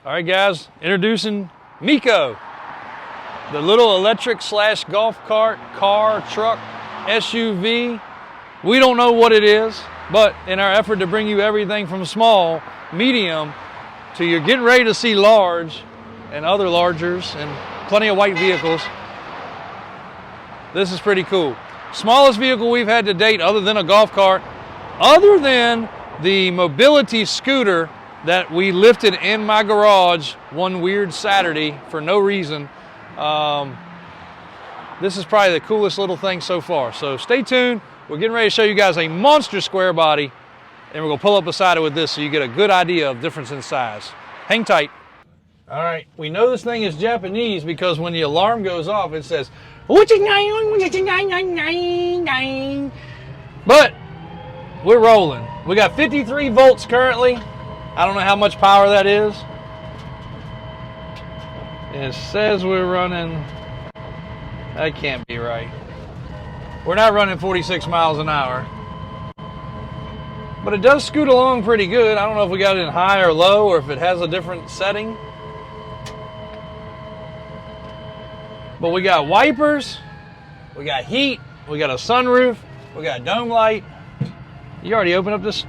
All right, guys, introducing Miko, the little electric slash golf cart, car, truck, SUV. We don't know what it is, but in our effort to bring you everything from small, medium, to you're getting ready to see large and other largers and plenty of white vehicles, this is pretty cool. Smallest vehicle we've had to date other than a golf cart, other than the mobility scooter that we lifted in my garage one weird Saturday for no reason. This is probably the coolest little thing so far. So stay tuned. We're getting ready to show you guys a monster square body, and we're gonna pull up beside it with this so you get a good idea of difference in size. Hang tight. All right, we know this thing is Japanese because when the alarm goes off, it says, but we're rolling. We got 53 volts currently. I don't know how much power that is. It says we're running, that can't be right. We're not running 46 miles an hour. But it does scoot along pretty good. I don't know if we got it in high or low or if it has a different setting. But we got wipers, we got heat, we got a sunroof, we got dome light. You already opened up this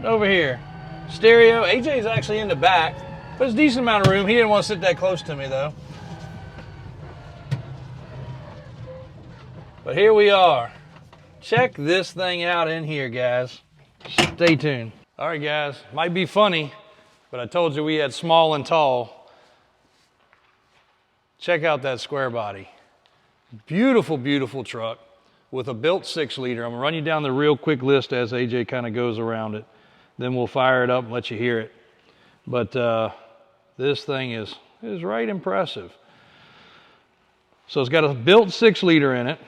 over here. Stereo. AJ's actually in the back, but it's a decent amount of room. He didn't want to sit that close to me though. But here we are. Check this thing out in here, guys. Stay tuned. All right, guys, might be funny, but I told you we had small and tall. Check out that square body. Beautiful, beautiful truck with a built 6-liter. I'm gonna run you down the real quick list as AJ kind of goes around it. Then we'll fire it up and let you hear it. But this thing is right impressive. So it's got a built 6-liter in it,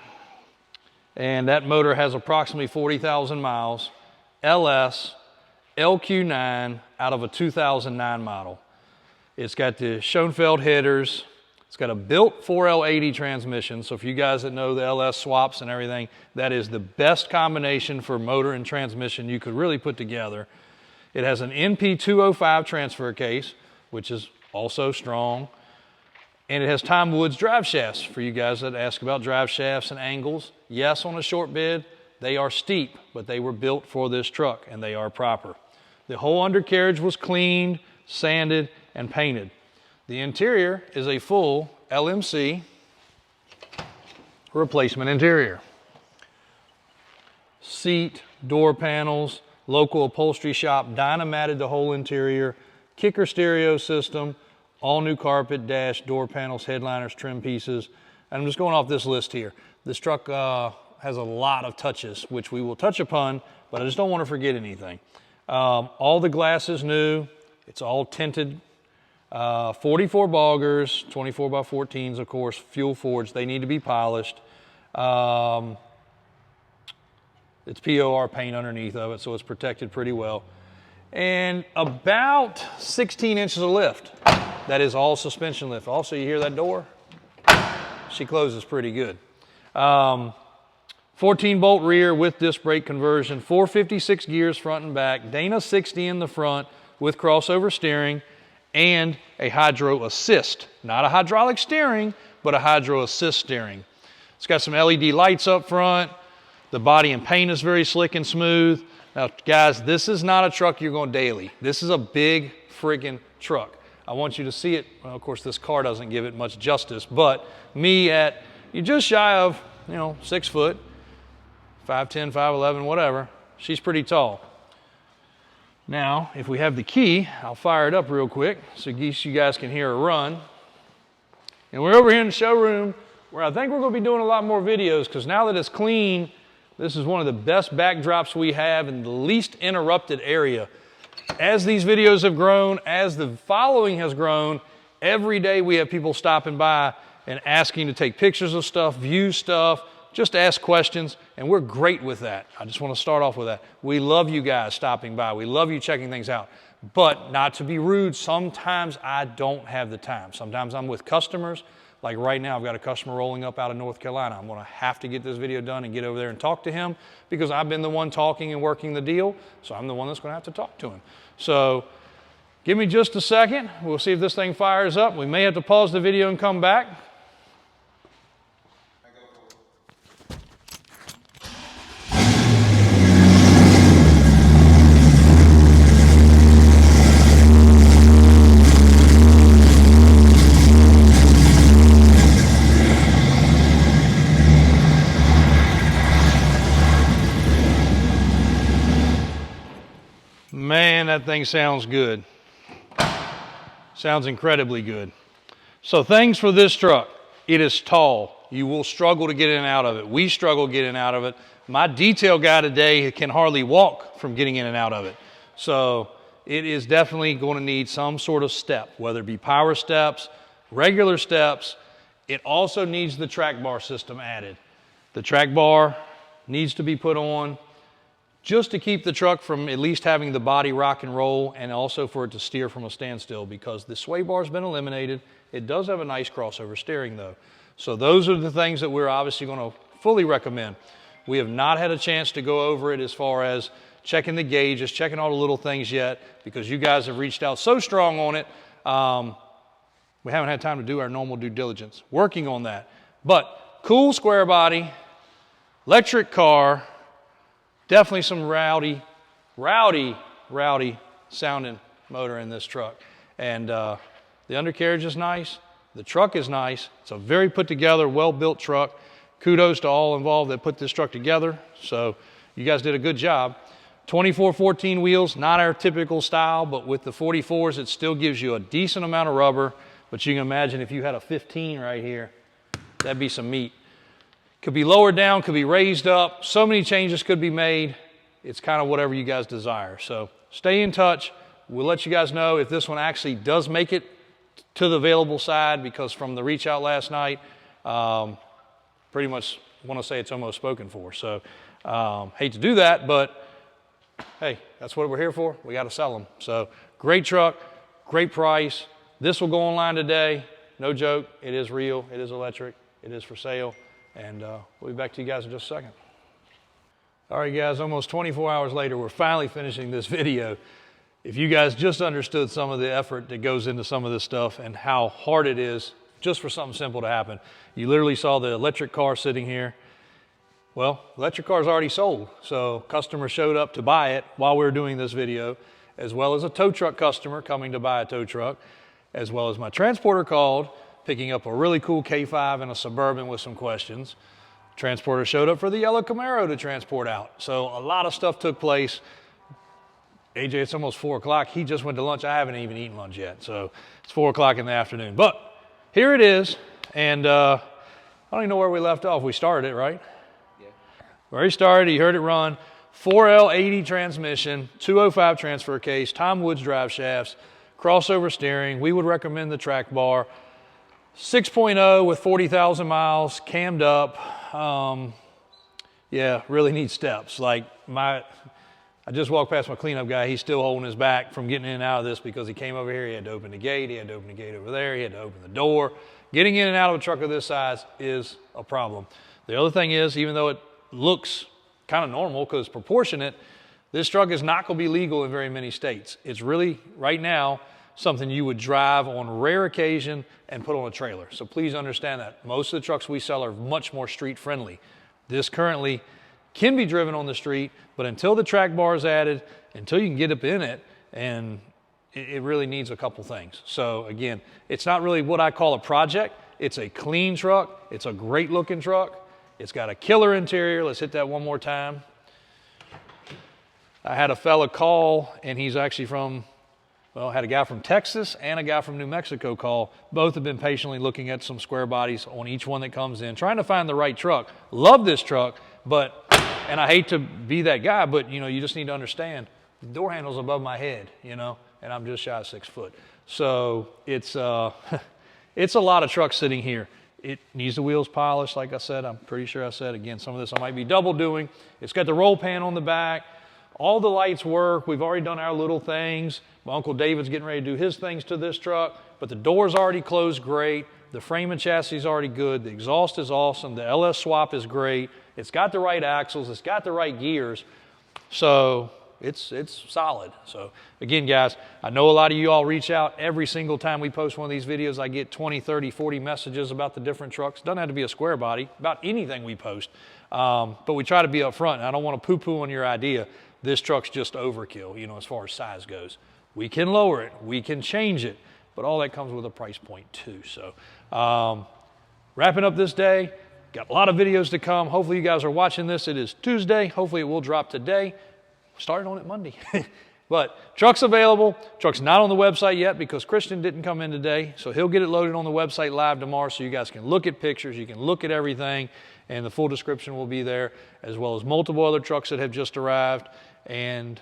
and that motor has approximately 40,000 miles. LS, LQ9 out of a 2009 model. It's got the Schoenfeld headers. It's got a built 4L80 transmission. So if you guys that know the LS swaps and everything, that is the best combination for motor and transmission you could really put together. It has an NP205 transfer case, which is also strong. And it has Tom Woods drive shafts for you guys that ask about drive shafts and angles. Yes, on a short bed, they are steep, but they were built for this truck and they are proper. The whole undercarriage was cleaned, sanded, and painted. The interior is a full LMC replacement interior. Seat, door panels, local upholstery shop dynamatted the whole interior, kicker stereo system, all new carpet, dash, door panels, headliners, trim pieces. And I'm just going off this list here. This truck has a lot of touches, which we will touch upon, but I just don't want to forget anything. All the glass is new. It's all tinted. 44 Boggers, 24 by 14s, of course, fuel forged. They need to be polished. It's POR paint underneath of it, so it's protected pretty well. And about 16 inches of lift. That is all suspension lift. Also, you hear that door? She closes pretty good. 14-bolt rear with disc brake conversion, 456 gears front and back, Dana 60 in the front with crossover steering, and a hydro assist. Not a hydraulic steering, but a hydro assist steering. It's got some LED lights up front. The body and paint is very slick and smooth. Now, guys, this is not a truck you're going daily. This is a big friggin' truck. I want you to see it. Well, of course, this car doesn't give it much justice, but me at, you're just shy of, 6 foot, 5'10", 5'11", whatever. She's pretty tall. Now, if we have the key, I'll fire it up real quick so you guys can hear her run. And we're over here in the showroom where I think we're going to be doing a lot more videos because now that it's clean, this is one of the best backdrops we have in the least interrupted area. As these videos have grown, as the following has grown, every day we have people stopping by and asking to take pictures of stuff, view stuff, just ask questions, and we're great with that. I just want to start off with that. We love you guys stopping by. We love you checking things out. But not to be rude, sometimes I don't have the time. Sometimes I'm with customers. Like right now, I've got a customer rolling up out of North Carolina. I'm going to have to get this video done and get over there and talk to him because I've been the one talking and working the deal, so I'm the one that's going to have to talk to him. So Give me just a second. We'll see if this thing fires up. We may have to pause the video and come back. Man, that thing sounds good. Sounds incredibly good. So things for this truck. It is tall. You will struggle to get in and out of it. We struggle getting out of it. My detail guy today can hardly walk from getting in and out of it. So it is definitely going to need some sort of step, whether it be power steps, regular steps. It also needs the track bar system added. The track bar needs to be put on just to keep the truck from at least having the body rock and roll, and also for it to steer from a standstill, because the sway bar has been eliminated. It does have a nice crossover steering though. So those are the things that we're obviously going to fully recommend. We have not had a chance to go over it as far as checking the gauges, checking all the little things yet, because you guys have reached out so strong on it. We haven't had time to do our normal due diligence. Working on that. But cool square body, electric car, definitely some rowdy sounding motor in this truck. And the undercarriage is nice. The truck is nice. It's a very put together, well-built truck. Kudos to all involved that put this truck together. So you guys did a good job. 24-14 wheels, not our typical style, but with the 44s, it still gives you a decent amount of rubber. But you can imagine if you had a 15 right here, that'd be some meat. Could be lowered down, could be raised up. So many changes could be made. It's kind of whatever you guys desire. So stay in touch. We'll let you guys know if this one actually does make it to the available side, because from the reach out last night, pretty much want to say it's almost spoken for. So hate to do that, but hey, that's what we're here for. We got to sell them. So great truck, great price. This will go online today. No joke. It is real. It is electric. It is for sale. And we'll be back to you guys in just a second. All right, guys, almost 24 hours later, we're finally finishing this video. If you guys just understood some of the effort that goes into some of this stuff and how hard it is just for something simple to happen. You literally saw the electric car sitting here. Well, electric car's already sold. So customer showed up to buy it while we were doing this video, as well as a tow truck customer coming to buy a tow truck, as well as my transporter called, picking up a really cool K5 and a Suburban with some questions. Transporter showed up for the yellow Camaro to transport out. So a lot of stuff took place. AJ, it's almost 4 o'clock. He just went to lunch. I haven't even eaten lunch yet. So it's 4 o'clock in the afternoon. But here it is. And I don't even know where we left off. We started it, right? Yeah. Where he started, he heard it run. 4L80 transmission, 205 transfer case, Tom Woods drive shafts, crossover steering. We would recommend the track bar. 6.0 with 40,000 miles, cammed up. Yeah, really needs steps. Like I just walked past my cleanup guy. He's still holding his back from getting in and out of this because he came over here. He had to open the gate. He had to open the gate over there. He had to open the door. Getting in and out of a truck of this size is a problem. The other thing is, even though it looks kind of normal because it's proportionate, this truck is not going to be legal in very many states. It's really, right now, something you would drive on rare occasion and put on a trailer. So please understand that. Most of the trucks we sell are much more street friendly. This currently can be driven on the street, but until the track bar is added, until you can get up in it, and it really needs a couple things. So again, it's not really what I call a project. It's a clean truck. It's a great looking truck. It's got a killer interior. Let's hit that one more time. I had a fella call, and he's actually from, well, I had a guy from Texas and a guy from New Mexico call. Both have been patiently looking at some square bodies on each one that comes in, trying to find the right truck. Love this truck, but, and I hate to be that guy, but you know, you just need to understand, the door handle's above my head, you know, and I'm just shy of 6 foot. So it's it's a lot of trucks sitting here. It needs the wheels polished, like I said. I'm pretty sure I said, again, some of this I might be double doing. It's got the roll pan on the back. All the lights work. We've already done our little things. My Uncle David's getting ready to do his things to this truck, but the door's already closed great. The frame and chassis is already good. The exhaust is awesome. The LS swap is great. It's got the right axles. It's got the right gears. So it's solid. So again, guys, I know a lot of you all reach out every single time we post one of these videos. I get 20, 30, 40 messages about the different trucks. Doesn't have to be a square body, about anything we post. But we try to be upfront. And I don't want to poo-poo on your idea. This truck's just overkill, you know, as far as size goes. We can lower it, we can change it, but all that comes with a price point too. So wrapping up this day, got a lot of videos to come. Hopefully you guys are watching this. It is Tuesday. Hopefully it will drop today. Started on it Monday. But truck's available. Truck's not on the website yet because Christian didn't come in today. So he'll get it loaded on the website live tomorrow so you guys can look at pictures. You can look at everything. And the full description will be there, as well as multiple other trucks that have just arrived. And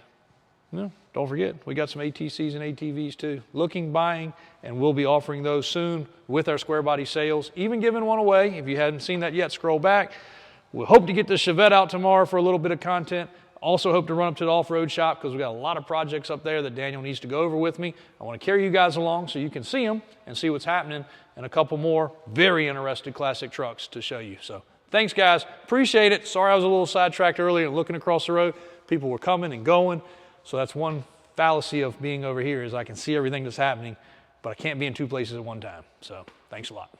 you know, don't forget, we got some ATCs and ATVs too. Looking, buying, and we'll be offering those soon with our square body sales. Even giving one away. If you hadn't seen that yet, scroll back. We hope to get the Chevette out tomorrow for a little bit of content. Also hope to run up to the off-road shop because we've got a lot of projects up there that Daniel needs to go over with me. I want to carry you guys along so you can see them and see what's happening, and a couple more very interested classic trucks to show you. So thanks, guys. Appreciate it. Sorry I was a little sidetracked earlier and looking across the road. People were coming and going. So that's one fallacy of being over here is I can see everything that's happening, but I can't be in two places at one time. So thanks a lot.